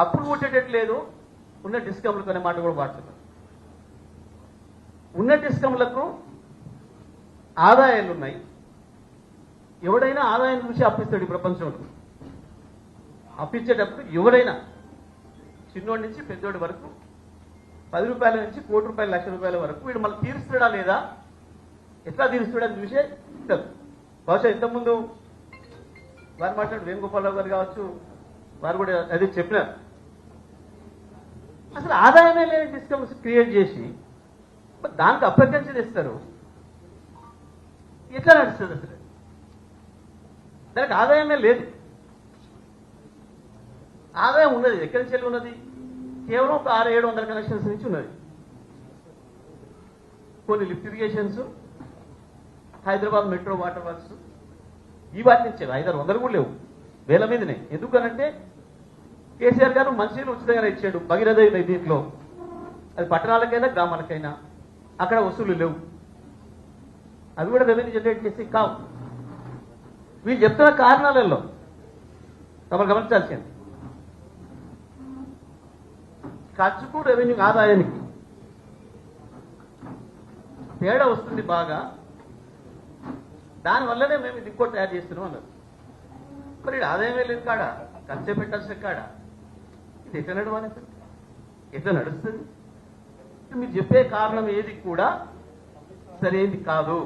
అప్పుడు ముట్టేటట్లేదు ఉన్న డిస్కమ్లకు అనే మాట కూడా వాడుతున్నారు. ఉన్న డిస్కమ్లకు ఆదాయాలు ఉన్నాయి. ఎవడైనా ఆదాయం చూసి అప్పిస్తాడు ఈ ప్రపంచంలో. అప్పించేటప్పుడు ఎవడైనా చిన్నోడి నుంచి పెద్దోడి వరకు 10 రూపాయల నుంచి ₹1 కోటి ₹1,00,000 వరకు వీడు మళ్ళీ తీరుస్తాడా లేదా, ఎట్లా తీరుస్తాడని చూసే ఇస్తారు. బహుశా ఇంతకుముందు వారు మాట్లాడు వేణుగోపాలరావు గారు కావచ్చు, వారు కూడా అదే చెప్పినారు. అసలు ఆదాయమే లేని డిస్కమ్స్ క్రియేట్ చేసి దానికి అప్రకన్షన్ ఇస్తారు. ఎట్లా నడుస్తుంది అసలు? దానికి ఆదాయమే లేదు. ఆదాయం ఉన్నది ఎక్కడి నుంచి ఉన్నది? కేవలం ఒక 600-700 కనెక్షన్స్ నుంచి ఉన్నది. కొన్ని lift irrigations, Hyderabad metro water works, ఈ వాటి నుంచి 500 కూడా లేవు, వేల మీదనే. ఎందుకనంటే కేసీఆర్ గారు మంచినీళ్ళు ఉచితంగా ఇచ్చాడు భగీరథ దీంట్లో. అది పట్టణాలకైనా గ్రామాలకైనా అక్కడ వసూలు లేవు. అవి కూడా రెవెన్యూ జనరేట్ చేసి కావు. వీళ్ళు చెప్తున్న కారణాలలో తమరు గమనించాల్సింది ఖర్చుకు రెవెన్యూ ఆదాయానికి తేడా వస్తుంది బాగా. దానివల్లనే మేము ఇది ఇంకోటి తయారు చేస్తున్నాం అన్నారు. మరి ఆదాయమే లేదు కాడ, ఖర్చే పెట్టాల్సిన కాడ ఇది ఎట్లా నడవాలి? ఎట్లా నడుస్తుంది? మీరు చెప్పే కారణం ఏది కూడా సరైనది కాదు.